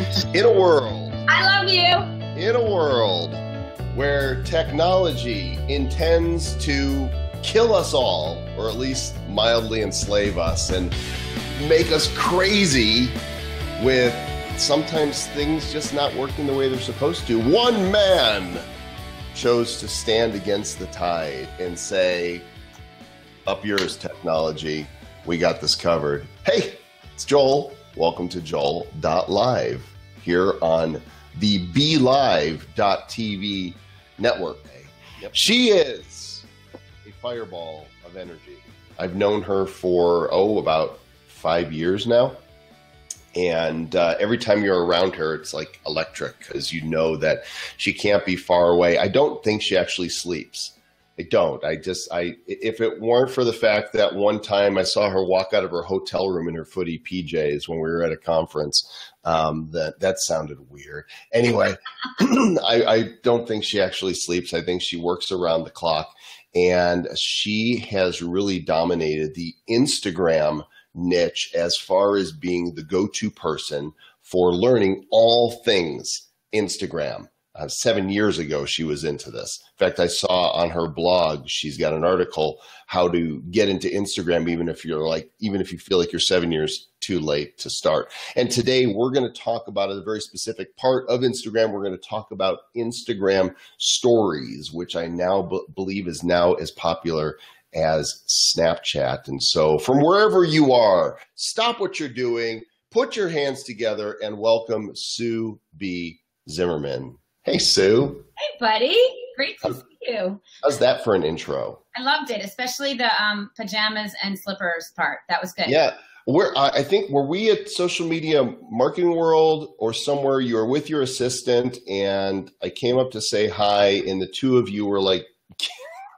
In a world, I love you. In a world where technology intends to kill us all, or at least mildly enslave us and make us crazy with sometimes things just not working the way they're supposed to, one man chose to stand against the tide and say, up yours, technology. We got this covered. Hey, it's Joel. Welcome to Joel.LIVE here on the BeLive.tv network. Yep. She is a fireball of energy. I've known her for, about 5 years now. And every time you're around her, it's like electric because you know that she can't be far away. I don't think she actually sleeps. I don't. If it weren't for the fact that one time I saw her walk out of her hotel room in her footy PJs when we were at a conference, that sounded weird. Anyway, I don't think she actually sleeps. I think she works around the clock, and she has really dominated the Instagram niche as far as being the go-to person for learning all things Instagram. 7 years ago, she was into this. In fact, I saw on her blog, she's got an article, how to get into Instagram, even if you feel like you're 7 years too late to start. And today we're going to talk about a very specific part of Instagram. We're going to talk about Instagram stories, which I now believe is now as popular as Snapchat. And so from wherever you are, stop what you're doing, put your hands together, and welcome Sue B. Zimmerman. Hey, Sue. Hey, buddy. Great to see you. How's that for an intro? I loved it, especially the pajamas and slippers part. That was good. Yeah. I think, were we at Social Media Marketing World or somewhere? You were with your assistant, and I came up to say hi, and the two of you were like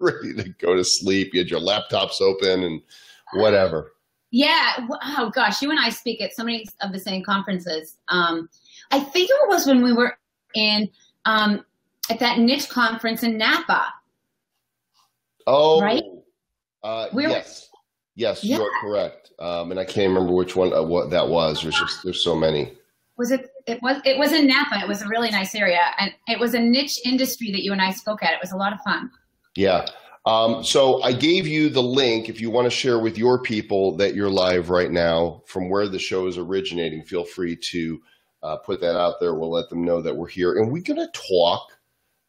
ready to go to sleep. You had your laptops open and whatever. Yeah. Oh, gosh. You and I speak at so many of the same conferences. I think it was when we were in at that niche conference in Napa. Oh, right. Yes, yeah. You're correct. And I can't remember which one what that was. There's so many. It was in Napa. It was a really nice area, and it was a niche industry that you and I spoke at. It was a lot of fun. Yeah. So I gave you the link. If you want to share with your people that you're live right now from where the show is originating, feel free to put that out there. We'll let them know that we're here, and we're going to talk.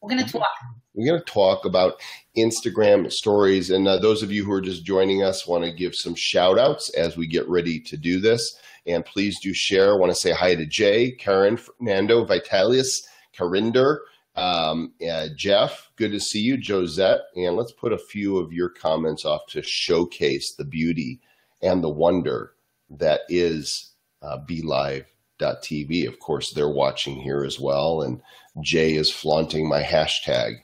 We're going to talk about Instagram stories. And those of you who are just joining us, want to give some shout outs as we get ready to do this. And please do share. I want to say hi to Jay, Karen, Fernando, Vitalis, Carinder, Jeff. Good to see you, Josette. And let's put a few of your comments off to showcase the beauty and the wonder that is BeLive.tv. Of course, they're watching here as well. And Jay is flaunting my hashtag.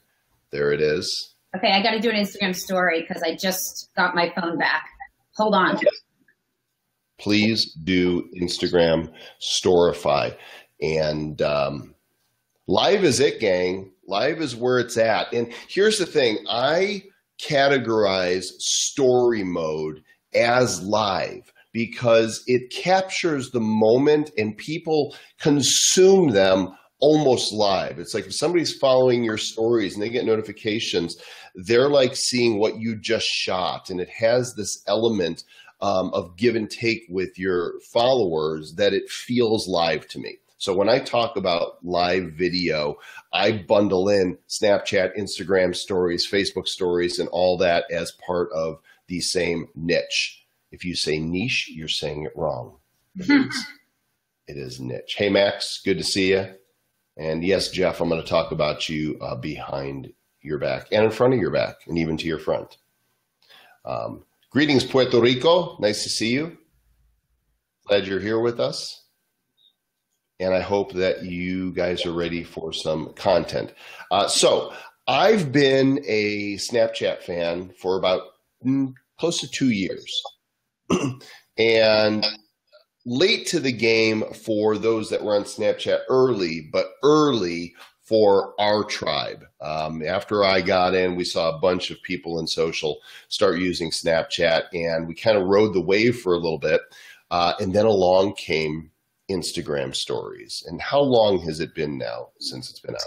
There it is. Okay, I got to do an Instagram story because I just got my phone back. Hold on. Yes. Please do Instagram Storify. And live is it, gang. Live is where it's at. And here's the thing. I categorize story mode as live because it captures the moment and people consume them almost live. It's like if somebody's following your stories and they get notifications, they're like seeing what you just shot. And it has this element of give and take with your followers that it feels live to me. So when I talk about live video, I bundle in Snapchat, Instagram stories, Facebook stories, and all that as part of the same niche. If you say niche, you're saying it wrong. It is niche. Hey, Max, good to see you. And yes, Jeff, I'm going to talk about you behind your back and in front of your back and even to your front. Greetings, Puerto Rico. Nice to see you. Glad you're here with us. And I hope that you guys are ready for some content. So I've been a Snapchat fan for about close to 2 years. And late to the game for those that were on Snapchat early, but early for our tribe. After I got in, we saw a bunch of people in social start using Snapchat, and we kind of rode the wave for a little bit. And then along came Instagram stories, and how long has it been now since it's been out?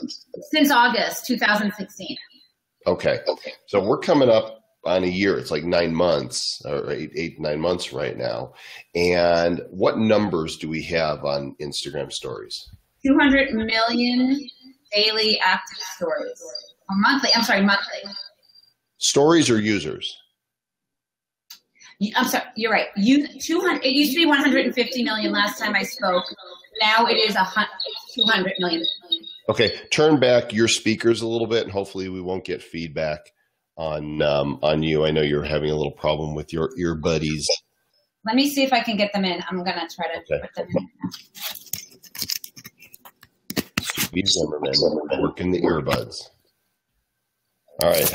Since August 2016. Okay. So we're coming up on a year. It's like 9 months, or 9 months right now. And what numbers do we have on Instagram stories? 200 million daily active stories. Or monthly. I'm sorry, monthly. Stories or users? I'm sorry, you're right. It used to be 150 million last time I spoke. Now it is 200 million. Okay, turn back your speakers a little bit, and hopefully we won't get feedback on you. I know you're having a little problem with your earbuddies. Let me see if I can get them in. I'm going to try to put them in. Zimmerman, working the earbuds. All right,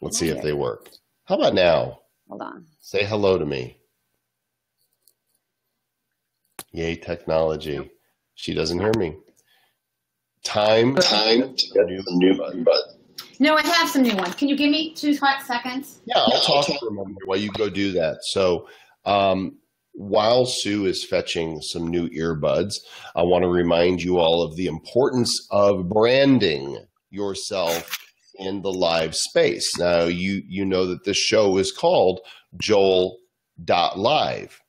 let's see if they work. How about now? Hold on. Say hello to me. Yay, technology. She doesn't hear me. Time to get new bud. No, I have some new ones. Can you give me 2 hot seconds? Yeah, I'll talk for a moment while you go do that. So while Sue is fetching some new earbuds, I want to remind you all of the importance of branding yourself in the live space. Now, you know that this show is called Joel.LIVE.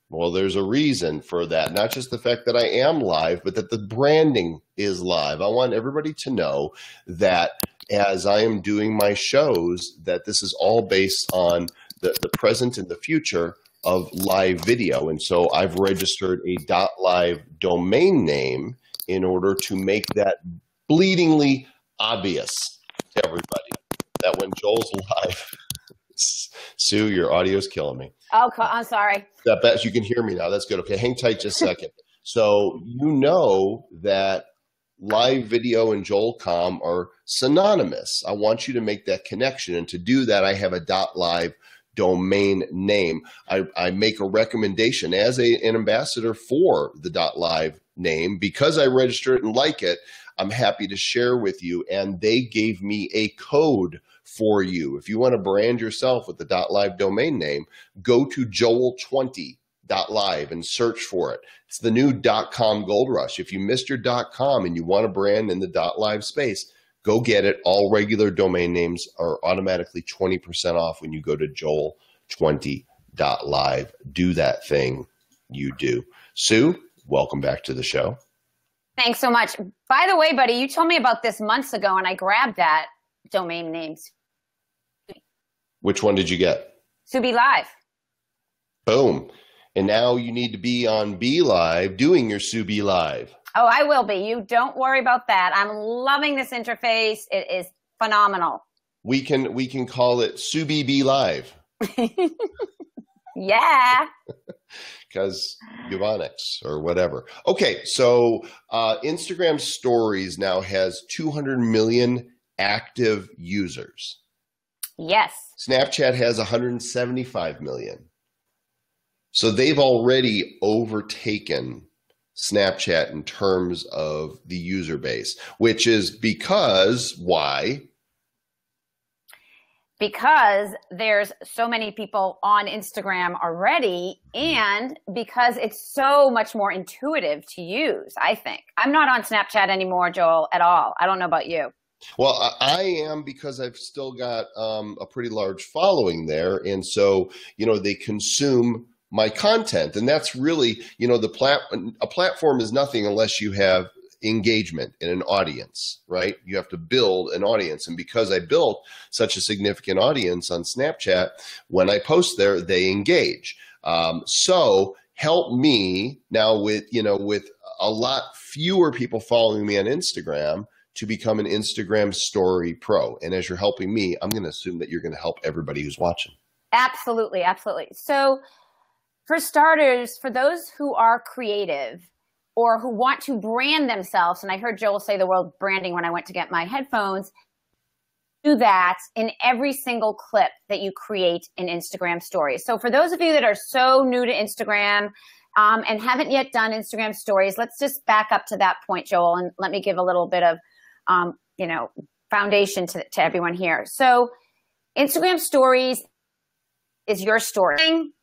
Well, there's a reason for that. Not just the fact that I am live, but that the branding is live. I want everybody to know that as I am doing my shows, that this is all based on the present and the future of live video. And so I've registered a .live domain name in order to make that bleedingly obvious to everybody that when Joel's live, Sue, your audio's killing me. Oh, I'm sorry. That you can hear me now. That's good. Okay, hang tight just a second. So you know that live video and Joel.com are synonymous. I want you to make that connection. And to do that, I have a .live domain name. I make a recommendation as an ambassador for the .live name. Because I register it and like it, I'm happy to share with you. And they gave me a code for you. If you want to brand yourself with the .live domain name, go to Joel20.live and search for it. It's the new .com gold rush. If you missed your .com and you want to brand in the .live space, go get it. All regular domain names are automatically 20% off when you go to Joel20.live. Do that thing you do. Sue, welcome back to the show. Thanks so much. By the way, buddy, you told me about this months ago, and I grabbed that domain name. Which one did you get? Subi Live. Boom. And now you need to be on Be Live doing your Subi Live. Oh, I will be. You don't worry about that. I'm loving this interface. It is phenomenal. We can call it Subi Be Live. Yeah. Because Eubonics or whatever. Okay, so Instagram Stories now has 200 million active users. Yes. Snapchat has 175 million. So they've already overtaken Snapchat in terms of the user base, which is because why? Because there's so many people on Instagram already, and because it's so much more intuitive to use, I think. I'm not on Snapchat anymore, Joel, at all. I don't know about you. Well, I am, because I've still got a pretty large following there. And so, they consume my content. And that's really, a platform is nothing unless you have engagement in an audience, right? You have to build an audience. And because I built such a significant audience on Snapchat, when I post there, they engage. So help me now with a lot fewer people following me on Instagram to become an Instagram story pro. And as you're helping me, I'm going to assume that you're going to help everybody who's watching. Absolutely. Absolutely. So for starters, for those who are creative or who want to brand themselves, and I heard Joel say the word branding when I went to get my headphones, do that in every single clip that you create in Instagram stories. So for those of you that are so new to Instagram and haven't yet done Instagram stories, let's just back up to that point, Joel, and let me give a little bit of foundation to everyone here. So Instagram stories is your story.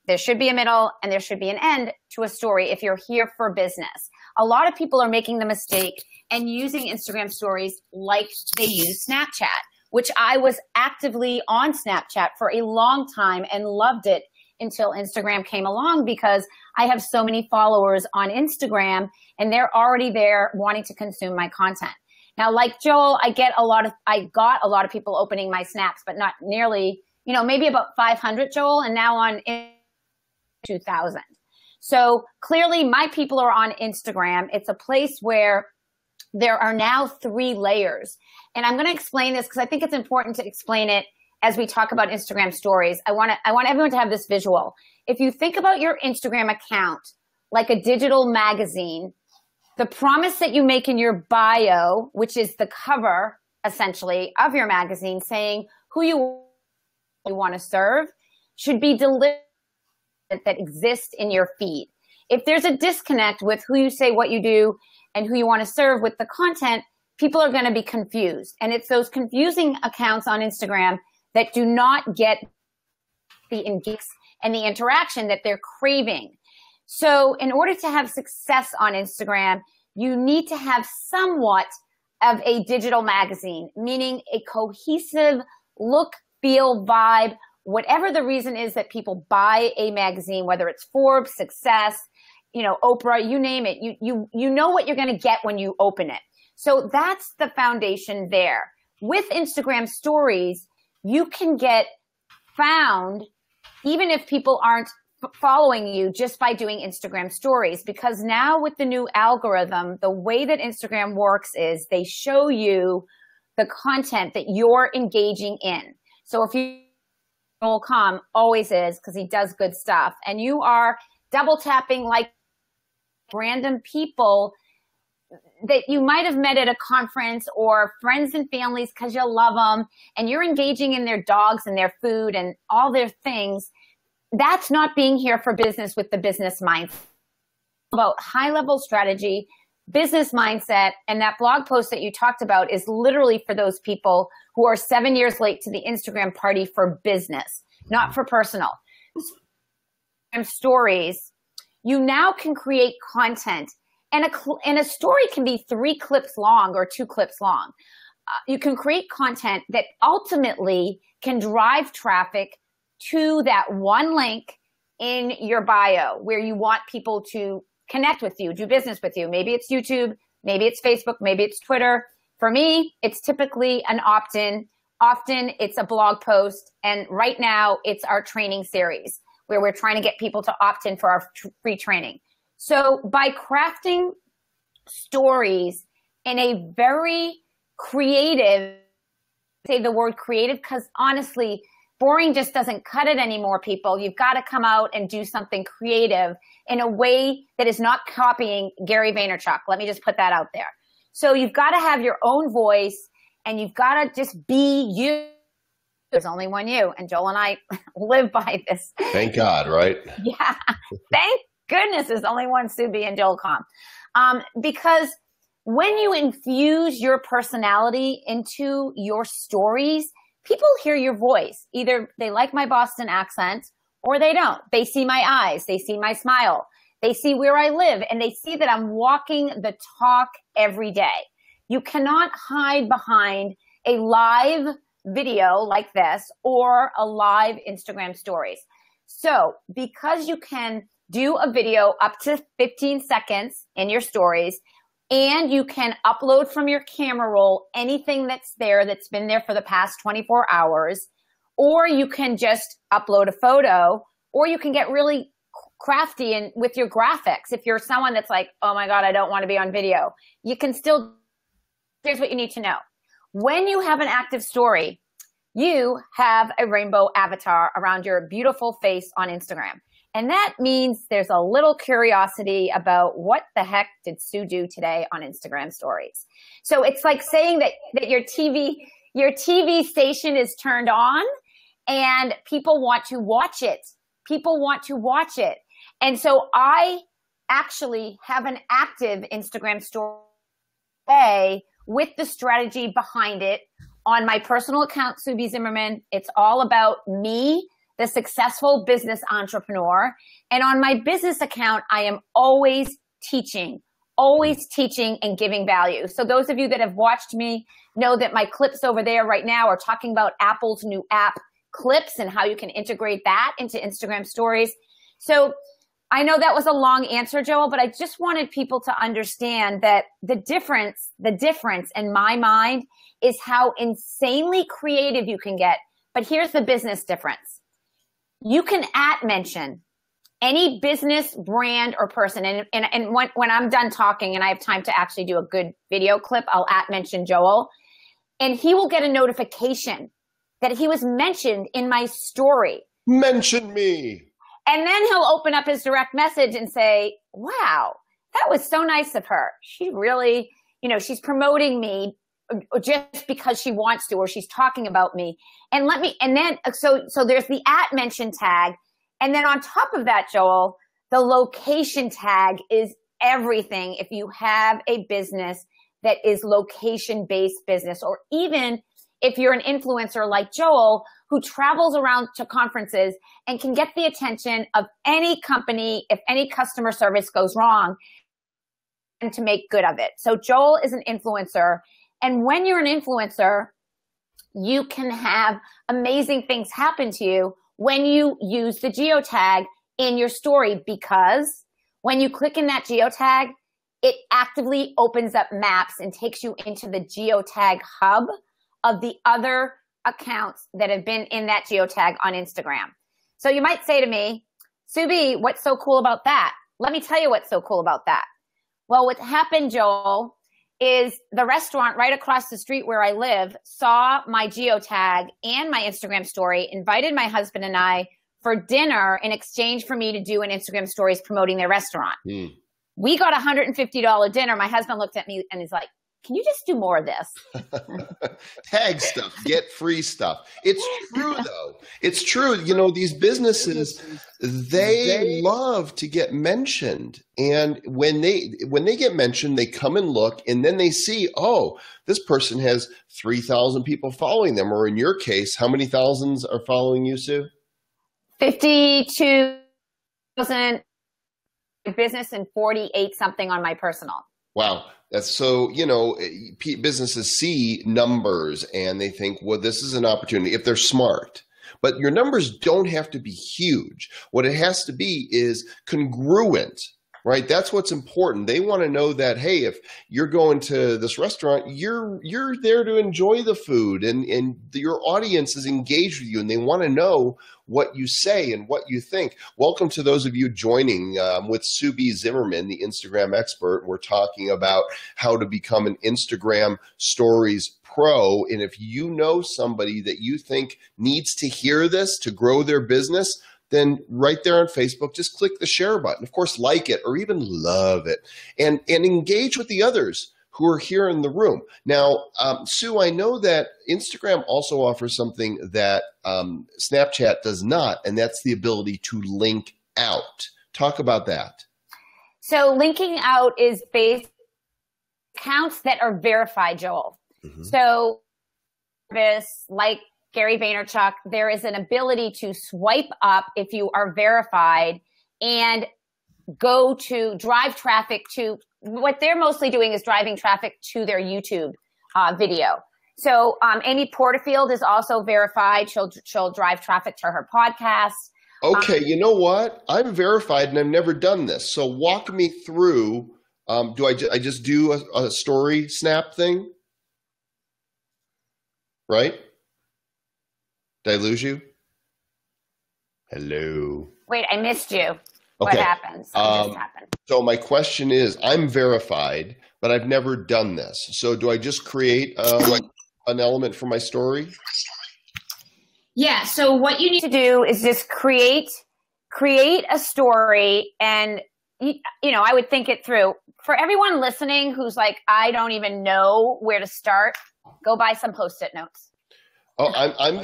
There should be a middle and there should be an end to a story if you're here for business. A lot of people are making the mistake and using Instagram stories like they use Snapchat, which I was actively on Snapchat for a long time and loved it until Instagram came along, because I have so many followers on Instagram and they're already there wanting to consume my content. Now, like Joel, I got a lot of people opening my snaps, but not nearly, maybe about 500, Joel, and now on 2,000. So clearly my people are on Instagram. It's a place where there are now 3 layers. And I'm going to explain this because I think it's important to explain it as we talk about Instagram stories. I want everyone to have this visual. If you think about your Instagram account like a digital magazine, the promise that you make in your bio, which is the cover essentially of your magazine, saying who you want to serve, should be delivered that exists in your feed. If there's a disconnect with who you say what you do and who you want to serve with the content, people are going to be confused. And it's those confusing accounts on Instagram that do not get the engagement and the interaction that they're craving. So in order to have success on Instagram, you need to have somewhat of a digital magazine, meaning a cohesive look, feel, vibe, whatever the reason is that people buy a magazine, whether it's Forbes, Success, Oprah, you name it, you know what you're going to get when you open it. So that's the foundation there. With Instagram stories, you can get found even if people aren't following you just by doing Instagram stories, because now with the new algorithm, the way that Instagram works is they show you the content that you're engaging in. So if Joel.LIVE always is, because he does good stuff, and you are double tapping like random people that you might have met at a conference or friends and families because you love them, and you're engaging in their dogs and their food and all their things, that's not being here for business with the business mindset. About high-level strategy, business mindset, and that blog post that you talked about is literally for those people who are 7 years late to the Instagram party for business, not for personal. Stories, you now can create content, and a story can be 3 clips long or 2 clips long. You can create content that ultimately can drive traffic to that one link in your bio where you want people to connect with you, do business with you. Maybe it's YouTube, maybe it's Facebook, maybe it's Twitter. For me, it's typically an opt-in. Often it's a blog post. And right now it's our training series where we're trying to get people to opt in for our free training. So by crafting stories in a very creative, say the word creative, because honestly, boring just doesn't cut it anymore, people. You've got to come out and do something creative in a way that is not copying Gary Vaynerchuk. Let me just put that out there. So you've got to have your own voice, and you've got to just be you. There's only one you, and Joel and I live by this. Thank God, right? Yeah. Thank goodness there's only one Subi and Joel.com. Because when you infuse your personality into your stories, people hear your voice. Either they like my Boston accent or they don't. They see my eyes. They see my smile. They see where I live, and they see that I'm walking the talk every day. You cannot hide behind a live video like this or a live Instagram stories. So because you can do a video up to 15 seconds in your stories, and you can upload from your camera roll anything that's there that's been there for the past 24 hours, or you can just upload a photo, or you can get really crafty and with your graphics. If you're someone that's like, oh my God, I don't want to be on video, you can still, here's what you need to know. When you have an active story, you have a rainbow avatar around your beautiful face on Instagram. And that means there's a little curiosity about what the heck did Sue do today on Instagram stories. So it's like saying that your TV station is turned on and people want to watch it. People want to watch it. And so I actually have an active Instagram story today with the strategy behind it on my personal account, Subi Zimmerman. It's all about me the successful business entrepreneur. And on my business account, I am always teaching and giving value. So those of you that have watched me know that my clips over there right now are talking about Apple's new app Clips and how you can integrate that into Instagram stories. So I know that was a long answer, Joel, but I just wanted people to understand that the difference in my mind is how insanely creative you can get. But here's the business difference. You can mention any business, brand, or person. And when I'm done talking and I have time to actually do a good video clip, I'll mention Joel. And he will get a notification that he was mentioned in my story. Mention me. And then he'll open up his direct message and say, wow, that was so nice of her. She really, she's promoting me just because she wants to, or she's talking about me. And so there's the @mention tag. And then on top of that, Joel, the location tag is everything. If you have a business that is location-based business, or even if you're an influencer like Joel, who travels around to conferences and can get the attention of any company if any customer service goes wrong, and to make good of it. So Joel is an influencer. And when you're an influencer, you can have amazing things happen to you when you use the geotag in your story, because when you click in that geotag, it actively opens up maps and takes you into the geotag hub of the other accounts that have been in that geotag on Instagram. So you might say to me, Subi, what's so cool about that? Let me tell you what's so cool about that. Well, what happened, Joel, is the restaurant right across the street where I live saw my geotag and my Instagram story, invited my husband and I for dinner in exchange for me to do an Instagram stories promoting their restaurant. We got a $150 dinner. My husband looked at me and he's like, can you just do more of this? Tag stuff, get free stuff. It's true, though. It's true. These businesses, they love to get mentioned. And when they get mentioned, they come and look, and then they see, oh, this person has 3,000 people following them. Or in your case, how many thousands are following you, Sue? 52,000 business and 48 something on my personal. Wow. That's so, businesses see numbers and they think, well, this is an opportunity if they're smart. But your numbers don't have to be huge. What it has to be is congruent, right? That's what's important. They want to know that, hey, if you're going to this restaurant, you're there to enjoy the food, and your audience is engaged with you, and they want to know what you say and what you think. Welcome to those of you joining with Subi Zimmerman, the Instagram expert. We're talking about how to become an Instagram Stories Pro. And if you know somebody that you think needs to hear this to grow their business, then right there on Facebook, just click the share button. Of course, like it or even love it, and engage with the others who are here in the room. Now, Sue, I know that Instagram also offers something that Snapchat does not, and that's the ability to link out. Talk about that. So linking out is based accounts that are verified, Joel. Mm-hmm. So this, like Gary Vaynerchuk, there is an ability to swipe up if you are verified and go to drive traffic to what they're mostly doing is driving traffic to their YouTube video. So Amy Porterfield is also verified. She'll drive traffic to her podcast. Okay, you know what? I'm verified and I've never done this. So walk me through. Do I just do a story snap thing? Right? Did I lose you? Hello. Wait, I missed you. Okay. What happens? What just happened? So my question is, I'm verified, but I've never done this. So do I just create an element for my story? Yeah. So what you need to do is just create a story, and I would think it through. For everyone listening who's like, I don't even know where to start, go buy some Post-it notes. Oh, I'm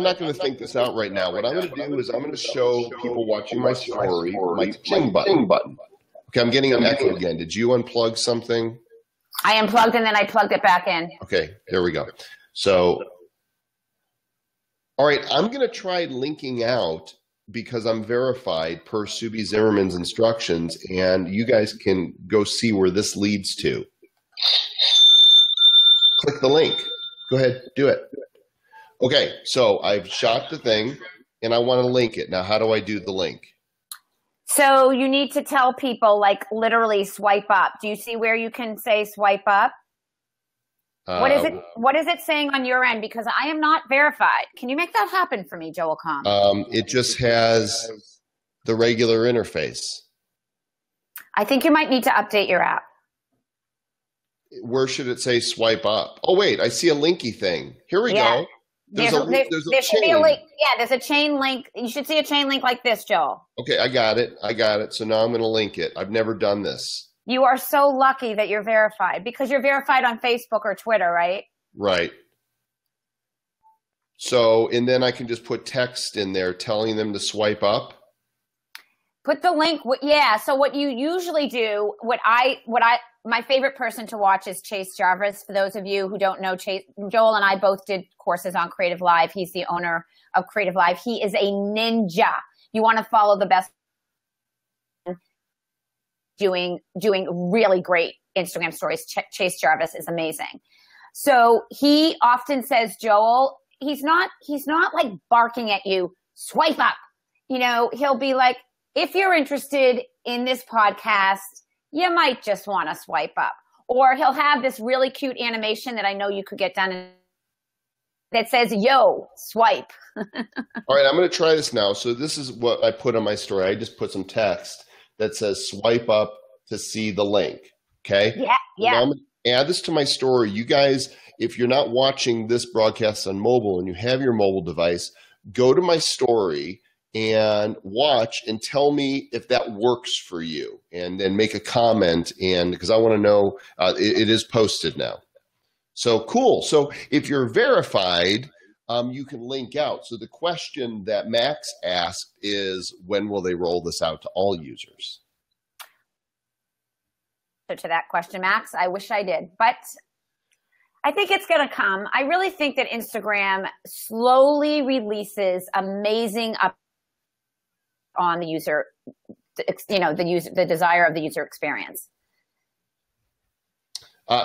not gonna think this out right now. What I'm gonna do is I'm gonna show people watching my story my ting button. Okay, I'm getting an echo again. Did you unplug something? I unplugged and then I plugged it back in. Okay, there we go. So All right, I'm going to try linking out because I'm verified per Subi Zimmerman's instructions, and you guys can go see where this leads to. Click the link. Go ahead, do it. Okay, so I've shot the thing, and I want to link it. Now, how do I do the link? So you need to tell people, like, literally swipe up. Do you see where you can say swipe up? What is it saying on your end? Because I am not verified. Can you make that happen for me, Joel Com? It just has the regular interface. I think you might need to update your app. Where should it say swipe up? Oh, wait, I see a linky thing. Here we go. There should be a link. Yeah, there's a chain link. You should see a chain link like this, Joel. Okay, I got it. So now I'm going to link it. I've never done this. You are so lucky that you're verified because you're verified on Facebook or Twitter, right? Right. So, and then I can just put text in there telling them to swipe up. Put the link. Yeah. So what you usually do, my favorite person to watch is Chase Jarvis. For those of you who don't know, Joel and I both did courses on Creative Live. He's the owner of Creative Live. He is a ninja. You want to follow the best, doing really great Instagram stories. Chase Jarvis is amazing. So he often says, Joel, he's not like barking at you, swipe up. You know, he'll be like, if you're interested in this podcast, you might just want to swipe up. Or he'll have this really cute animation that I know you could get done that says, yo, swipe. All right, I'm going to try this now. So this is what I put on my story. I just put some text that says swipe up to see the link. Okay? Yeah. Now I'm going to add this to my story. You guys, if you're not watching this broadcast on mobile and you have your mobile device, go to my story and watch and tell me if that works for you, and then make a comment, and because I want to know, it is posted now. So cool. So if you're verified, you can link out. So the question that Max asked is, when will they roll this out to all users? So to that question, Max, I wish I did, but I think it's going to come. I really think that Instagram slowly releases amazing on the user, the desire of the user experience.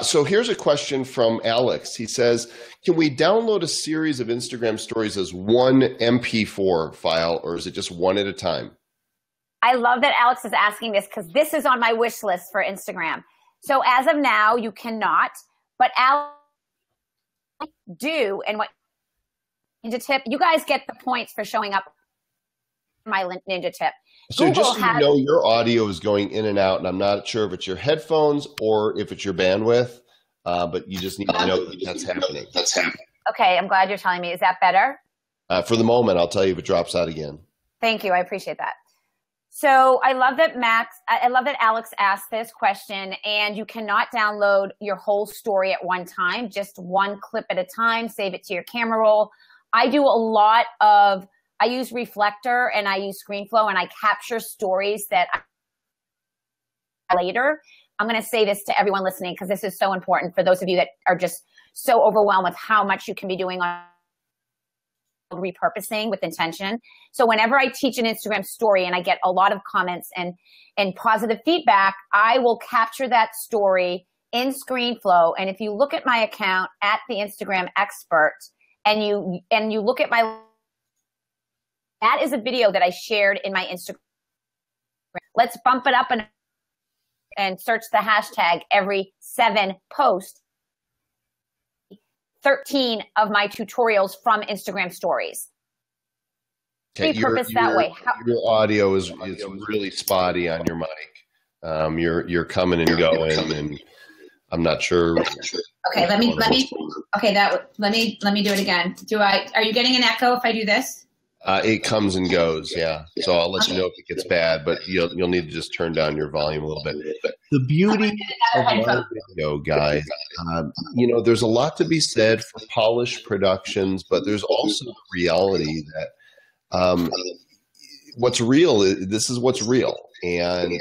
So here's a question from Alex. He says, can we download a series of Instagram stories as one MP4 file, or is it just one at a time? I love that Alex is asking this because this is on my wish list for Instagram. So as of now, you cannot, but Alex do, and what ninja tip, you guys get the points for showing up my ninja tip. So Google just so you know, your audio is going in and out, and I'm not sure if it's your headphones or if it's your bandwidth, but you just need to know that that's happening. Okay, I'm glad you're telling me. Is that better? For the moment, I'll tell you if it drops out again. Thank you. I appreciate that. So I love that Alex asked this question, and you cannot download your whole story at one time, just one clip at a time, save it to your camera roll. I use Reflector and I use ScreenFlow, and I capture stories that later. I'm going to say this to everyone listening because this is so important for those of you that are just so overwhelmed with how much you can be doing on repurposing with intention. So whenever I teach an Instagram story and I get a lot of comments and positive feedback, I will capture that story in ScreenFlow. And if you look at my account at the Instagram Expert and you look at that is a video that I shared in my Instagram. Let's bump it up and search the hashtag every 7 posts. 13 of my tutorials from Instagram stories. Okay, repurpose that way. Your audio is really spotty on your mic. You're coming and going, and I'm not sure. Okay, let me do it again. Are you getting an echo if I do this? It comes and goes, yeah. So I'll let you know if it gets bad, but you'll need to just turn down your volume a little bit. The beauty of live video, guys, there's a lot to be said for polished productions, but there's also the reality that what's real, this is what's real. And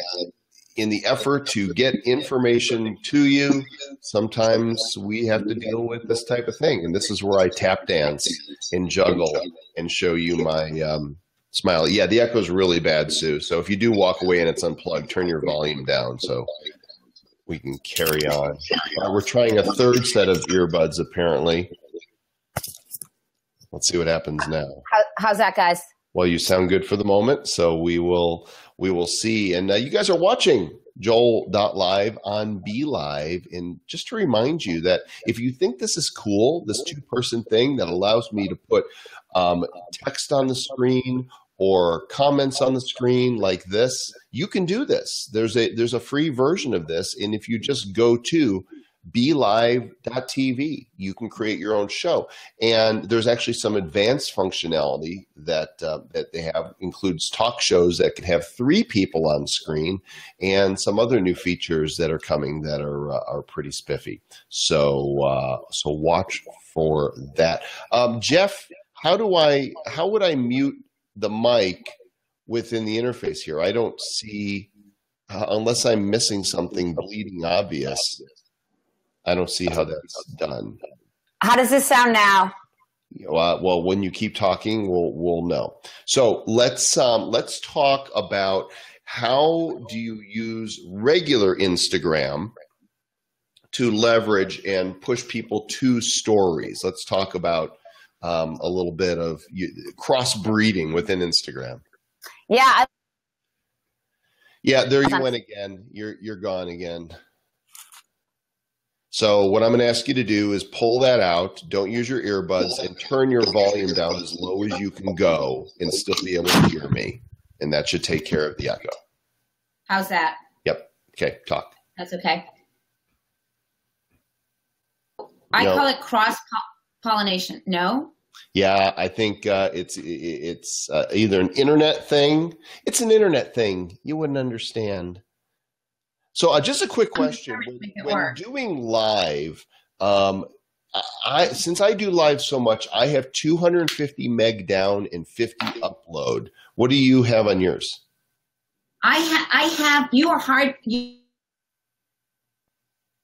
in the effort to get information to you, sometimes we have to deal with this type of thing. And this is where I tap dance and juggle and show you my smile. Yeah, the echo is really bad, Sue. So if you do walk away and it's unplugged, turn your volume down so we can carry on. We're trying a third set of earbuds, apparently. Let's see what happens now. How's that, guys? Well, you sound good for the moment, so we will see. And you guys are watching Joel.LIVE on BeLive. And just to remind you that if you think this is cool, this two-person thing that allows me to put text on the screen or comments on the screen like this, you can do this. There's a free version of this, and if you just go to BeLive.tv, you can create your own show. And there's actually some advanced functionality that they have, includes talk shows that can have 3 people on screen, and some other new features that are coming that are pretty spiffy. So watch for that. Jeff, how would I mute the mic within the interface here? I don't see, unless I'm missing something bleeding obvious, I don't see how that's done. How does this sound now? Well, when you keep talking, we'll know. So let's talk about how do you use regular Instagram to leverage and push people to stories. Let's talk about a little bit of crossbreeding within Instagram. Yeah. Yeah, there you went again. You're gone again. So what I'm going to ask you to do is pull that out. Don't use your earbuds and turn your volume down as low as you can go and still be able to hear me. And that should take care of the echo. How's that? Yep. Okay, talk. That's okay. I call it cross-pollination. No? Yeah, I think it's either an internet thing. It's an internet thing. You wouldn't understand. So just a quick question. When doing live, since I do live so much, I have 250 meg down and 50 upload. What do you have on yours?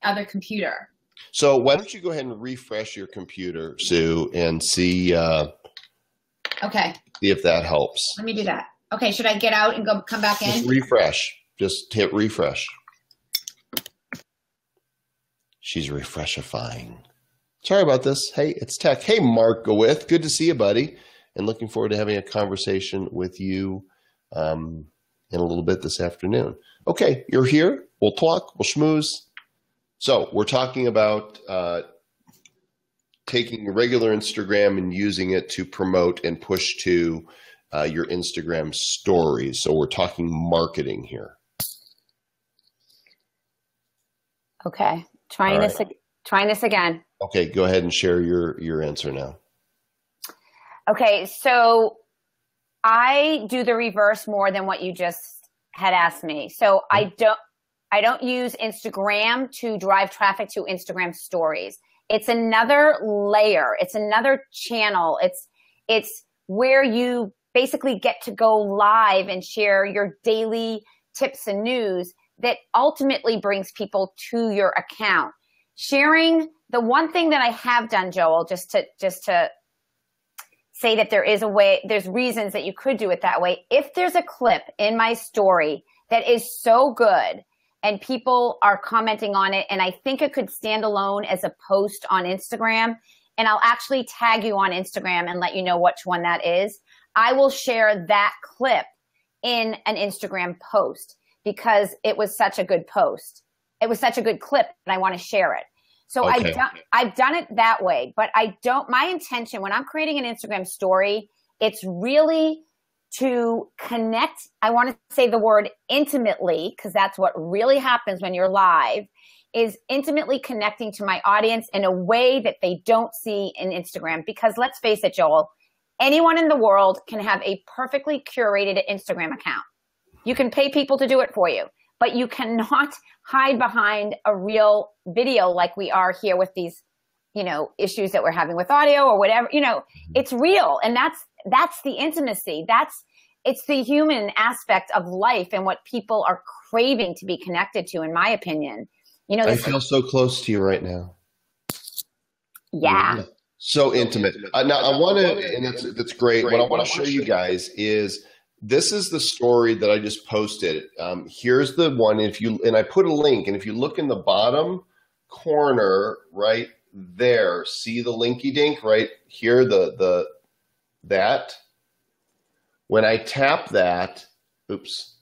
Other computer. So why don't you go ahead and refresh your computer, Sue, and see Okay. See if that helps. Let me do that. Okay, should I get out and come back in? Just refresh. Just hit refresh. She's refreshifying. Sorry about this. Hey, it's Tech. Hey, Mark Gowith. Good to see you, buddy. And looking forward to having a conversation with you in a little bit this afternoon. Okay, you're here. We'll talk. We'll schmooze. So we're talking about taking regular Instagram and using it to promote and push to your Instagram stories. So we're talking marketing here. Okay. Trying this again. Okay, go ahead and share your answer now. Okay, so I do the reverse more than what you just had asked me. So I don't use Instagram to drive traffic to Instagram stories. It's another layer. It's another channel. It's where you basically get to go live and share your daily tips and news that ultimately brings people to your account. Sharing, the one thing that I have done, Joel, just to say that there is a way, there's reasons that you could do it that way. If there's a clip in my story that is so good and people are commenting on it, and I think it could stand alone as a post on Instagram, and I'll actually tag you on Instagram and let you know which one that is, I will share that clip in an Instagram post because it was such a good post. It was such a good clip and I want to share it. So okay. I've done it that way, but my intention when I'm creating an Instagram story, it's really to connect. I want to say the word intimately, because that's what really happens when you're live, is intimately connecting to my audience in a way that they don't see in Instagram. Because let's face it, Joel, anyone in the world can have a perfectly curated Instagram account. You can pay people to do it for you, but you cannot hide behind a real video like we are here with these, issues that we're having with audio or whatever. It's real, and that's the intimacy. It's the human aspect of life and what people are craving to be connected to, in my opinion. You know, I feel so close to you right now. Yeah. So intimate. Now I want to, and that's great. What I want to show you guys is this is the story that I just posted. Here's the one. And I put a link, and if you look in the bottom corner right there, see the linky dink right here, that. When I tap that, oops.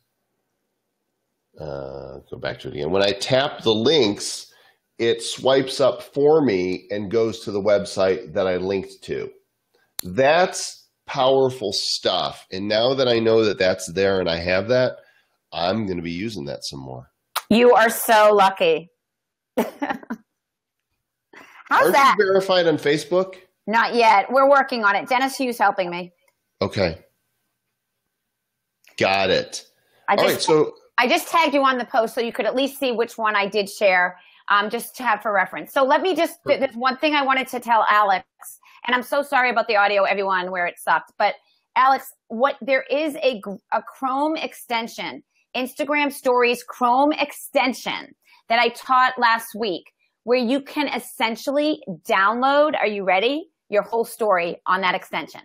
Go back to it again. When I tap the links, it swipes up for me and goes to the website that I linked to. That's powerful stuff. And now that I know that that's there and I have that, I'm going to be using that some more. You are so lucky. How's Aren't that? you verified on Facebook? Not yet. We're working on it. Dennis Hughes helping me. Okay. Got it. I just tagged you on the post so you could at least see which one I did share, just to have for reference. So let me there's one thing I wanted to tell Alex, and I'm so sorry about the audio, everyone, where it sucked. But Alex, there is a Chrome extension, Instagram Stories Chrome extension that I taught last week, where you can essentially download, are you ready? Your whole story on that extension.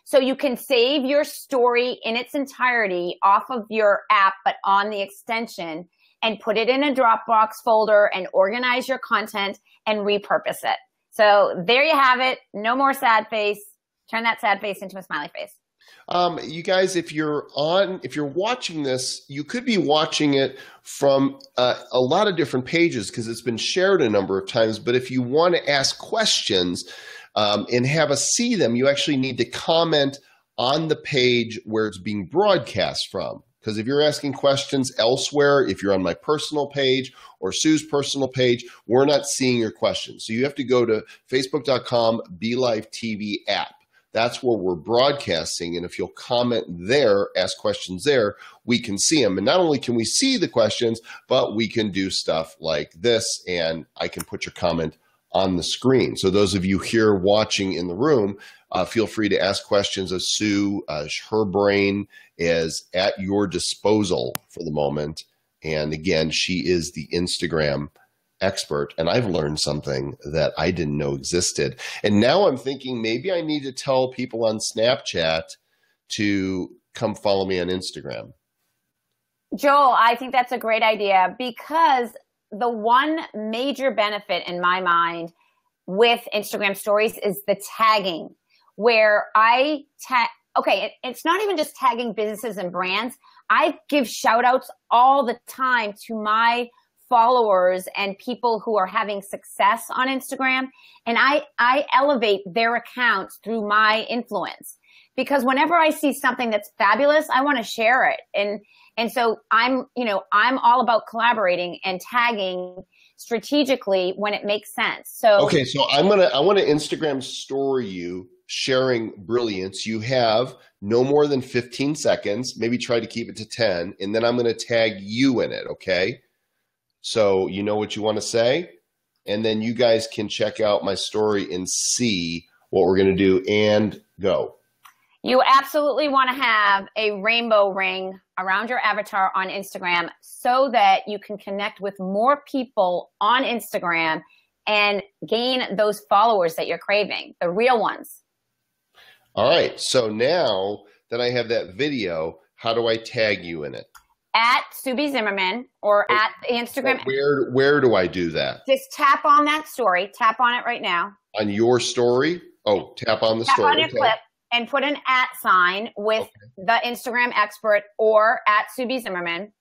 So you can save your story in its entirety off of your app, but on the extension, and put it in a Dropbox folder and organize your content and repurpose it. So there you have it. No more sad face. Turn that sad face into a smiley face. You guys, if you're watching this, you could be watching it from a lot of different pages because it's been shared a number of times. But if you want to ask questions and have us see them, you actually need to comment on the page where it's being broadcast from. Because if you're asking questions elsewhere, if you're on my personal page or Sue's personal page, we're not seeing your questions. So you have to go to facebook.com/BeLive TV app. That's where we're broadcasting. And if you'll comment there, ask questions there, we can see them. And not only can we see the questions, but we can do stuff like this. And I can put your comment on the screen. So those of you here watching in the room, feel free to ask questions of Sue. Her brain is at your disposal for the moment. And again, she is the Instagram expert. And I've learned something that I didn't know existed. And now I'm thinking maybe I need to tell people on Snapchat to come follow me on Instagram. Joel, I think that's a great idea because the one major benefit in my mind with Instagram stories is the tagging, where I tag. Okay, it's not even just tagging businesses and brands. I give shout outs all the time to my followers and people who are having success on Instagram. And I elevate their accounts through my influence, because whenever I see something that's fabulous, I want to share it. And so I'm all about collaborating and tagging strategically when it makes sense. So okay, so I want to Instagram story you sharing brilliance. You have no more than 15 seconds, maybe try to keep it to 10, and then I'm going to tag you in it, okay? So you know what you want to say, and then you guys can check out my story and see what we're going to do, and go. You absolutely want to have a rainbow ring around your avatar on Instagram so that you can connect with more people on Instagram and gain those followers that you're craving, the real ones. All right. So now that I have that video, how do I tag you in it? At Subi Zimmerman or at Instagram. Where do I do that? Just tap on that story. Tap on it right now. On your story? Oh, tap on the story. Tap on your clip and put an @ sign with the Instagram expert or at Subi Zimmerman.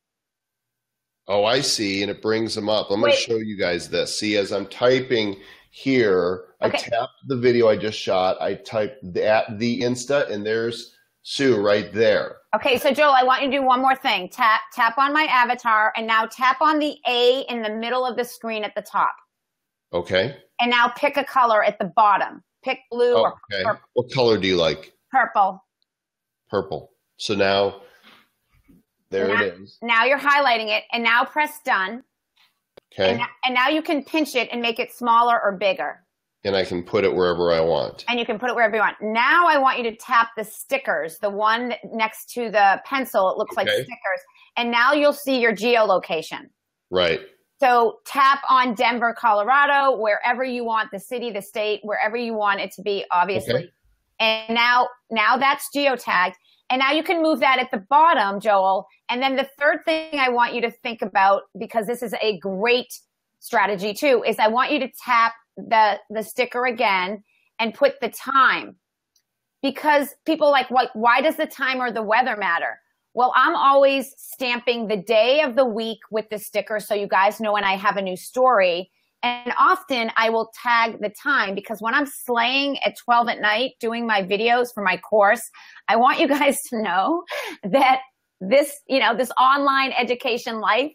Oh, I see. And it brings them up. I'm going to show you guys this. See, as I'm typing here, I tapped the video I just shot. I typed at the Insta, and there's Sue right there. Okay, so Joel, I want you to do one more thing. Tap on my avatar, and now tap on the A in the middle of the screen at the top. Okay. And now pick a color at the bottom. Pick blue or purple. What color do you like? Purple. Purple. So now, it is. Now you're highlighting it, and now press done. Okay. And now you can pinch it and make it smaller or bigger. And I can put it wherever I want. And you can put it wherever you want. Now I want you to tap the stickers, the one next to the pencil. It looks like stickers. and now you'll see your geolocation. Right. So tap on Denver, Colorado, wherever you want, the city, the state, wherever you want it to be, obviously. Okay. And now that's geotagged. And now you can move that at the bottom, Joel. And then the third thing I want you to think about, because this is a great strategy too, is I want you to tap the sticker again and put the time. Because people like, why does the time or the weather matter? Well, I'm always stamping the day of the week with the sticker so you guys know when I have a new story. And often I will tag the time, because when I'm slaying at 12 at night doing my videos for my course, I want you guys to know that this online education life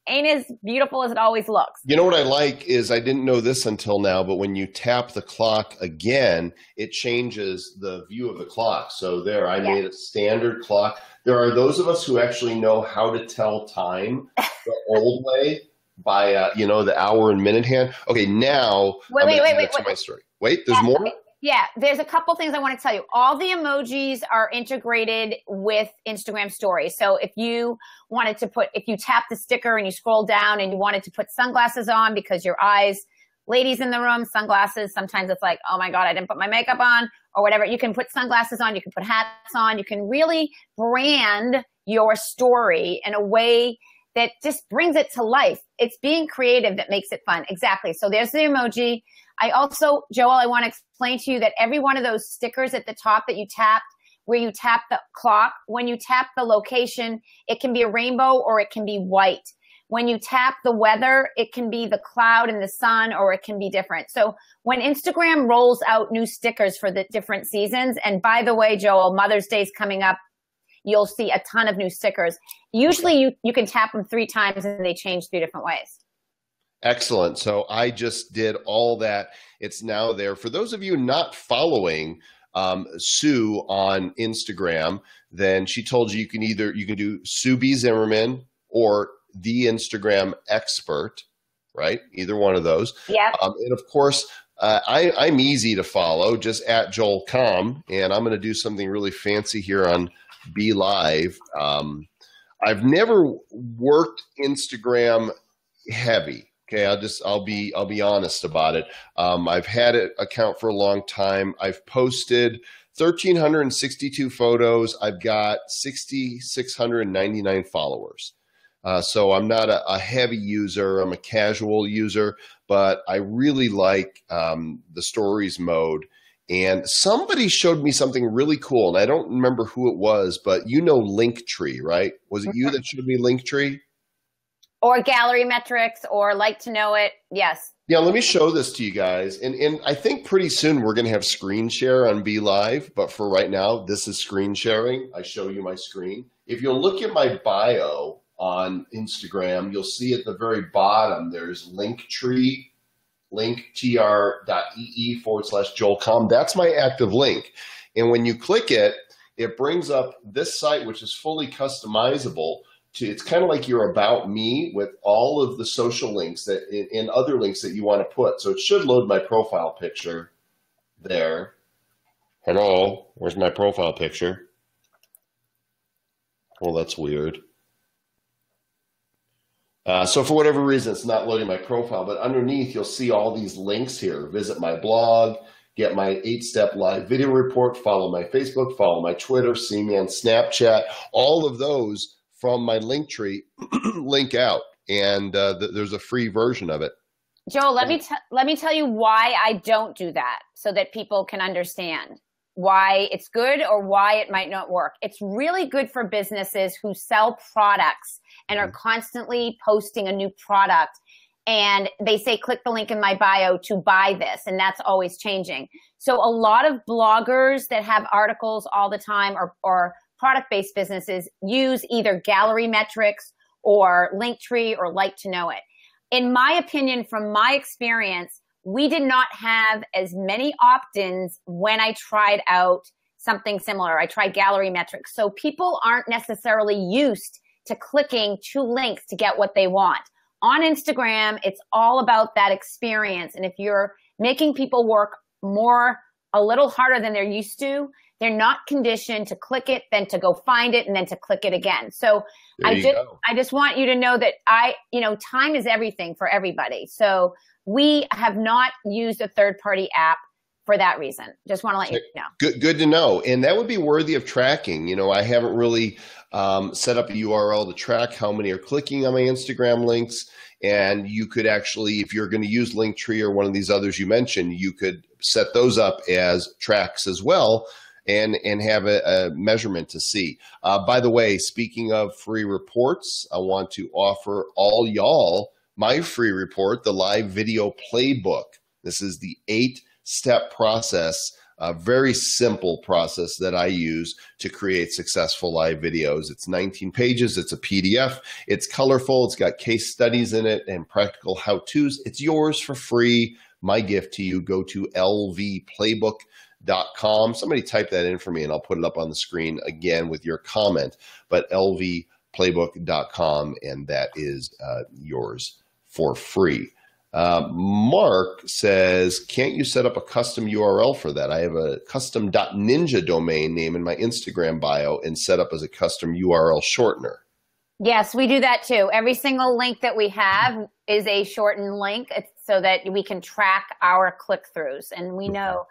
ain't as beautiful as it always looks. You know what I like is, I didn't know this until now, but when you tap the clock again, it changes the view of the clock. So there, I made a standard clock. There are those of us who actually know how to tell time the old way by, the hour and minute hand. Okay, now wait, my story. Wait, there's more? Yeah, there's a couple things I want to tell you. All the emojis are integrated with Instagram stories. So if you tap the sticker and you scroll down and you wanted to put sunglasses on because your eyes, ladies in the room, sunglasses, sometimes it's like, oh my God, I didn't put my makeup on or whatever. You can put sunglasses on, you can put hats on, you can really brand your story in a way that just brings it to life. It's being creative that makes it fun. Exactly. So there's the emoji. I also, Joel, I want to explain to you that every one of those stickers at the top that you tapped, where you tap the clock, when you tap the location, it can be a rainbow or it can be white. When you tap the weather, it can be the cloud and the sun, or it can be different. So when Instagram rolls out new stickers for the different seasons, and by the way, Joel, Mother's Day is coming up, you'll see a ton of new stickers. Usually you can tap them 3 times and they change 3 different ways. Excellent. So I just did all that. It's now there. For those of you not following Sue on Instagram, then she told you you can do Sue B. Zimmerman or The Instagram Expert, right? Either one of those. Yeah. And of course, I'm easy to follow, just at Joel.com, and I'm going to do something really fancy here on Be.Live. I've never worked Instagram heavy. Okay, I'll be honest about it. I've had an account for a long time. I've posted 1,362 photos. I've got 6,699 followers. So I'm not a heavy user. I'm a casual user, but I really like the stories mode. And somebody showed me something really cool, and I don't remember who it was, but you know Linktree, right? Was it you that showed me Linktree? Or gallery metrics, or like to know it. Yes. Yeah, let me show this to you guys. And I think pretty soon we're going to have screen share on Be.Live. But for right now, this is screen sharing. I show you my screen. If you'll look at my bio on Instagram, you'll see at the very bottom, there's Linktree, linktr.ee/Joel.com. That's my active link. And when you click it, it brings up this site, which is fully customizable. It's kind of like your About Me with all of the social links and other links that you want to put. So it should load my profile picture there. Hello, where's my profile picture? Well, that's weird. So for whatever reason, it's not loading my profile, but underneath you'll see all these links here. Visit my blog, get my 8-step live video report, follow my Facebook, follow my Twitter, see me on Snapchat, all of those from my Linktree link out, and there's a free version of it. Joel, let me tell you why I don't do that, so that people can understand why it's good or why it might not work. It's really good for businesses who sell products and are constantly posting a new product, and they say, click the link in my bio to buy this, and that's always changing. So a lot of bloggers that have articles all the time, or product-based businesses, use either gallery metrics or Linktree or like to know it. In my opinion, from my experience, we did not have as many opt-ins when I tried out something similar. I tried gallery metrics. So people aren't necessarily used to clicking 2 links to get what they want. On Instagram, it's all about that experience. And if you're making people work a little harder than they're used to They're not conditioned to click it, then to go find it, and then to click it again. So I just want you to know that time is everything for everybody. So we have not used a third-party app for that reason. Just want to let you know. Good to know. And that would be worthy of tracking. I haven't really set up a URL to track how many are clicking on my Instagram links. And you could actually, if you're going to use Linktree or one of these others you mentioned, you could set those up as tracks as well and have a measurement to see. By the way, speaking of free reports, I want to offer all y'all my free report, the live video playbook. This is the 8-step process, a very simple process that I use to create successful live videos. It's 19 pages. It's a PDF. It's colorful. It's got case studies in it and practical how-tos. It's yours for free. My gift to you, go to lvplaybook.com. Somebody type that in for me and I'll put it up on the screen again with your comment, but lvplaybook.com, and that is yours for free. Mark says, can't you set up a custom URL for that? I have a custom.ninja domain name in my Instagram bio and set up as a custom URL shortener. Yes, we do that too. Every single link that we have is a shortened link so that we can track our click-throughs. And we know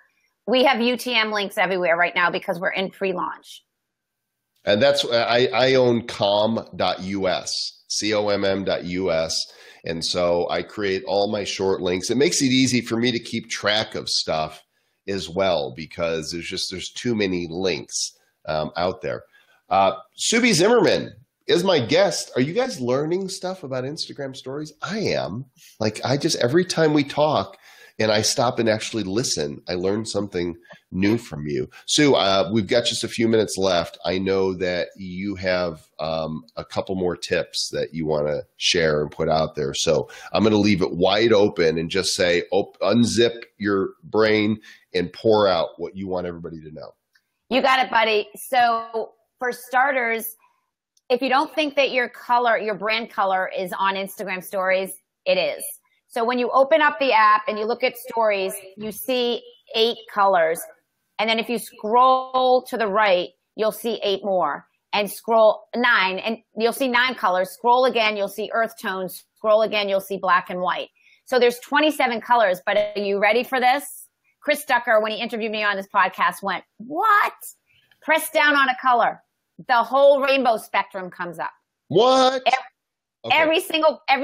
we have UTM links everywhere right now because we're in pre-launch. And that's, I own com.us, COMM.us. And so I create all my short links. It makes it easy for me to keep track of stuff as well because there's too many links out there. Subi Zimmerman is my guest. Are you guys learning stuff about Instagram stories? I am. Every time we talk and I stop and actually listen, I learn something new from you. Sue, we've got just a few minutes left. I know that you have a couple more tips that you want to share and put out there. So I'm going to leave it wide open and just say, unzip your brain and pour out what you want everybody to know. You got it, buddy. So for starters, if you don't think that your brand color is on Instagram stories, it is. So when you open up the app and you look at stories, you see 8 colors. And then if you scroll to the right, you'll see 8 more. And scroll 9, and you'll see 9 colors. Scroll again, you'll see earth tones. Scroll again, you'll see black and white. So there's 27 colors, but are you ready for this? Chris Ducker, when he interviewed me on this podcast, went, what? Press down on a color. The whole rainbow spectrum comes up. What? Okay. Every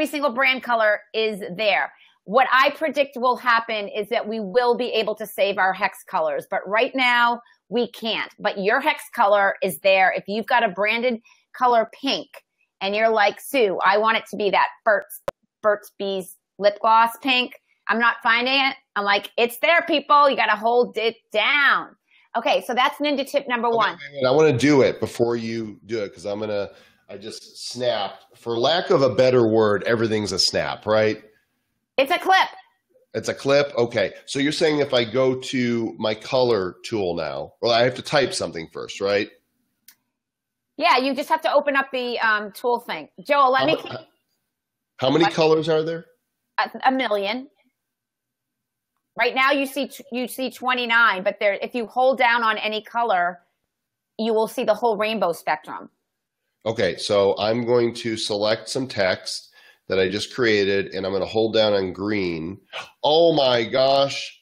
single brand color is there. What I predict will happen is that we will be able to save our hex colors, but right now we can't. But your hex color is there. If you've got a branded color pink and you're like, Sue, I want it to be that Burt's Bees lip gloss pink. I'm not finding it. I'm like, it's there, people. You got to hold it down. Okay, so that's ninja tip number 1. I want to do it before you do it because I just snapped. For lack of a better word, everything's a snap, right? It's a clip. It's a clip? Okay. So you're saying if I go to my color tool now, well, I have to type something first, right? Yeah, you just have to open up the tool thing. Joel, how many colors are there? A million. Right now you see 29, but if you hold down on any color, you will see the whole rainbow spectrum. Okay, so I'm going to select some text that I just created, and I'm going to hold down on green. Oh my gosh.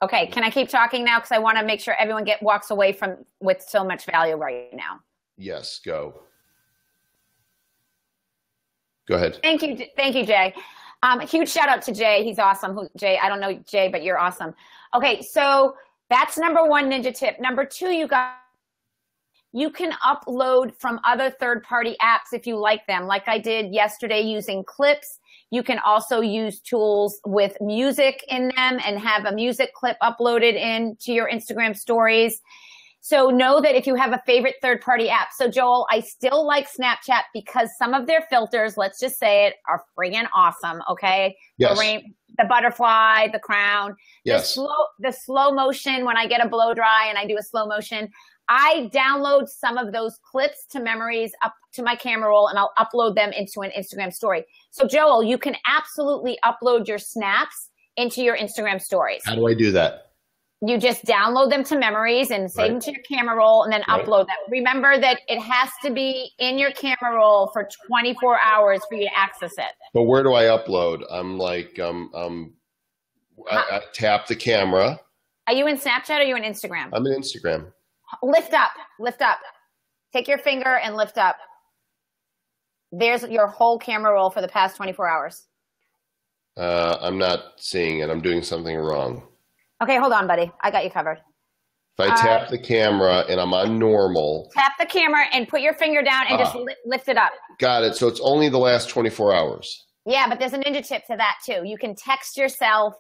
Okay, can I keep talking now? Because I want to make sure everyone walks away with so much value right now. Yes, go. Go ahead. Thank you, Jay. Huge shout out to Jay. He's awesome. Jay, I don't know Jay, but you're awesome. Okay, so that's number 1 ninja tip. Number 2, you guys. You can upload from other third-party apps if you like them, like I did yesterday using clips. You can also use tools with music in them and have a music clip uploaded into your Instagram stories. So know that if you have a favorite third-party app. So Joel, I still like Snapchat because some of their filters, let's just say it, are friggin' awesome, okay? Yes. The butterfly, the crown, yes. The slow motion when I get a blow dry and I do a slow motion. I download some of those clips to memories up to my camera roll and I'll upload them into an Instagram story. So Joel, you can absolutely upload your snaps into your Instagram stories. How do I do that? You just download them to memories and save them to your camera roll and then upload them. Remember that it has to be in your camera roll for 24 hours for you to access it. But where do I upload? I'm like, I tap the camera. Are you in Snapchat or are you in Instagram? I'm in Instagram. Lift up. Take your finger and lift up. There's your whole camera roll for the past 24 hours. I'm not seeing it. I'm doing something wrong. Okay, hold on, buddy. I got you covered. If I tap the camera and I'm on normal. Tap the camera and put your finger down and just lift it up. Got it. So it's only the last 24 hours. Yeah, but there's a ninja tip to that too. You can text yourself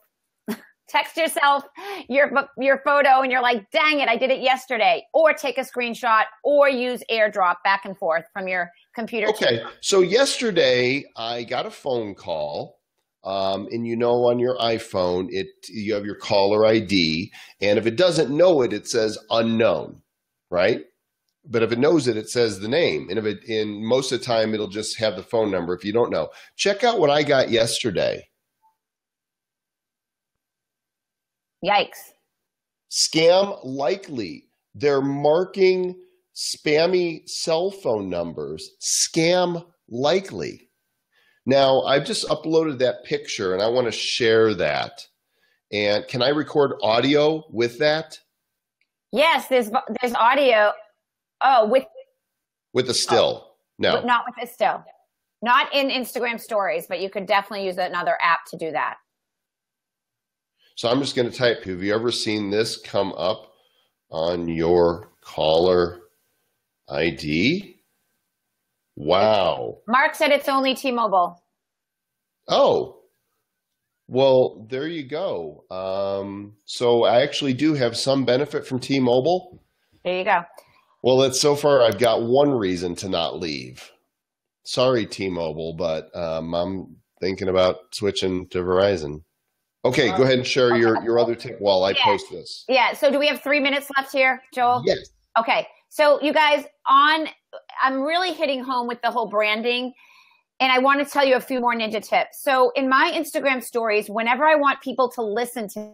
your photo and you're like, dang it, I did it yesterday. Or take a screenshot or use AirDrop back and forth from your computer. Okay. So yesterday I got a phone call. And on your iPhone, you have your caller ID, and if it doesn't know it, it says unknown, right? But if it knows it, it says the name, and most of the time it'll just have the phone number if you don't know. Check out what I got yesterday. Yikes. Scam likely. They're marking spammy cell phone numbers scam likely. Now, I've just uploaded that picture, and I want to share that. And can I record audio with that? Yes, there's audio. Oh, with a still. No. Not with a still. Not in Instagram stories, but you could definitely use another app to do that. So I'm just going to type, have you ever seen this come up on your caller ID? Wow. Mark said it's only T-Mobile. Oh, well, there you go. So I actually do have some benefit from T-Mobile. There you go. Well, so far I've got one reason to not leave. Sorry, T-Mobile, but I'm thinking about switching to Verizon. Okay, go ahead and share your other tip while I post this. Yeah, so do we have 3 minutes left here, Joel? Yes. Okay, so you guys, I'm really hitting home with the whole branding, and I want to tell you a few more ninja tips. So in my Instagram stories, whenever I want people to listen to,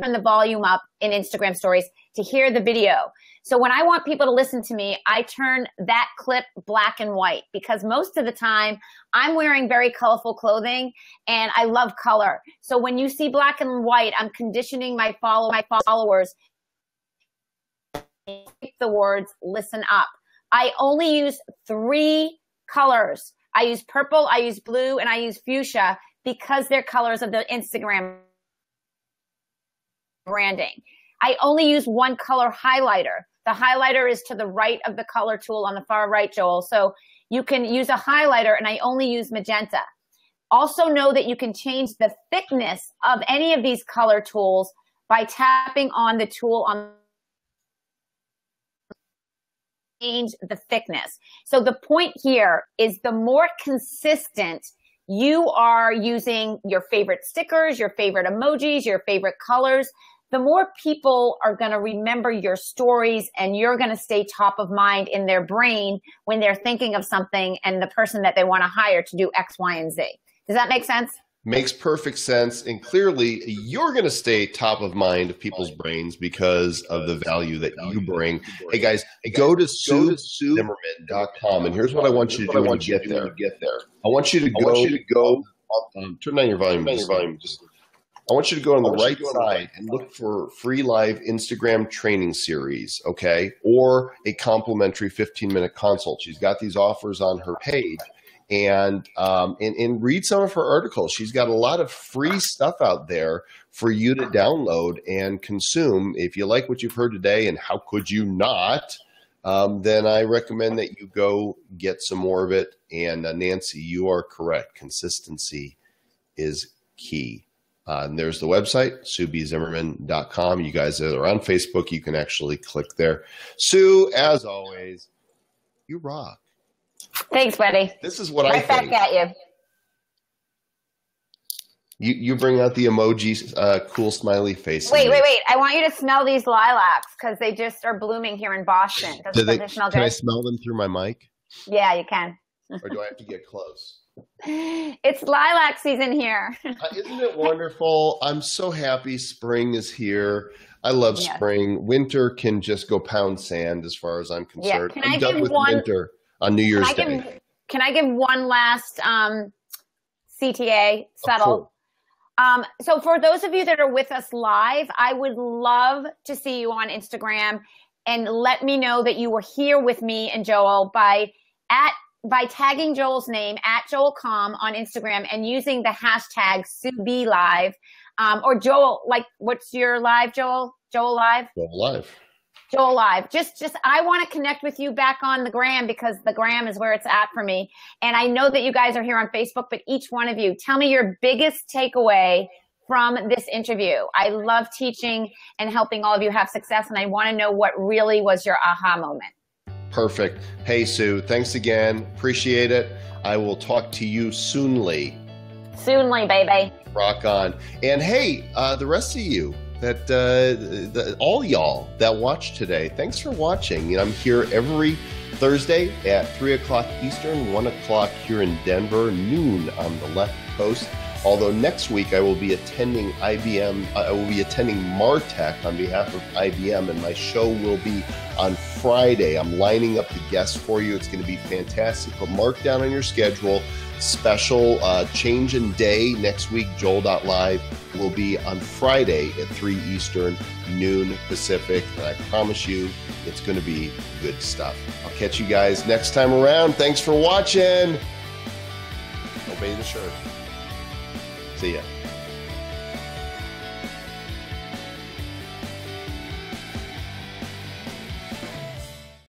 turn the volume up in Instagram stories to hear the video. So when I want people to listen to me, I turn that clip black and white because most of the time I'm wearing very colorful clothing and I love color. So when you see black and white, I'm conditioning my followers to keep the words listen up. I only use 3 colors. I use purple, I use blue, and I use fuchsia because they're colors of the Instagram branding. I only use 1 color highlighter. The highlighter is to the right of the color tool on the far right, Joel. So you can use a highlighter, and I only use magenta. Also know that you can change the thickness of any of these color tools by tapping on the tool on change the thickness. So the point here is the more consistent you are using your favorite stickers, your favorite emojis, your favorite colors, the more people are going to remember your stories and you're going to stay top of mind in their brain when they're thinking of something and the person that they want to hire to do X, Y, and Z. Does that make sense? Makes perfect sense. And clearly you're going to stay top of mind of people's brains because of the value that you bring. Hey guys, go to Zimmerman.com. And here's what I want you to do when you get there. I want you to go, turn down your volume. I want you to go on the right side and look for free live Instagram training series, okay? Or a complimentary 15-minute consult. She's got these offers on her page. And read some of her articles. She's got a lot of free stuff out there for you to download and consume. If you like what you've heard today, and how could you not, then I recommend that you go get some more of it. And Nancy, you are correct. Consistency is key. And there's the website, SueBZimmerman.com. You guys that are on Facebook, you can actually click there. Sue, as always, you rock. Thanks, buddy. This is what I think. Right back at you. You bring out the emoji, cool smiley face. Wait. I want you to smell these lilacs because they just are blooming here in Boston. Can I smell them through my mic? Yeah, you can. or do I have to get close? It's lilac season here. Isn't it wonderful? I'm so happy spring is here. I love spring. Winter can just go pound sand as far as I'm concerned. Yeah. I'm done with winter on New Year's Day. Can I give one last CTA settle? So for those of you that are with us live, I would love to see you on Instagram and let me know that you were here with me and Joel by tagging Joel's name at JoelCom on Instagram and using the hashtag SueBLive. Or Joel, like, what's your live, Joel? Joel.LIVE? Joel.LIVE. Joel.LIVE. Just I want to connect with you back on the gram because the gram is where it's at for me. And I know that you guys are here on Facebook, but each one of you, tell me your biggest takeaway from this interview. I love teaching and helping all of you have success, and I want to know what really was your aha moment. Perfect. Hey, Sue, thanks again. Appreciate it. I will talk to you soonly. Soonly, baby. Rock on. And hey, the rest of you, all y'all that watch today, thanks for watching. You know, I'm here every Thursday at 3 o'clock Eastern, 1 o'clock here in Denver, noon on the left coast. Although next week I will be attending IBM, I will be attending MarTech on behalf of IBM, and my show will be on Friday. I'm lining up the guests for you. It's going to be fantastic. But mark down on your schedule, special change in day next week. Joel.LIVE will be on Friday at 3 Eastern, noon Pacific. And I promise you, it's going to be good stuff. I'll catch you guys next time around. Thanks for watching. Obey the shirt. See ya.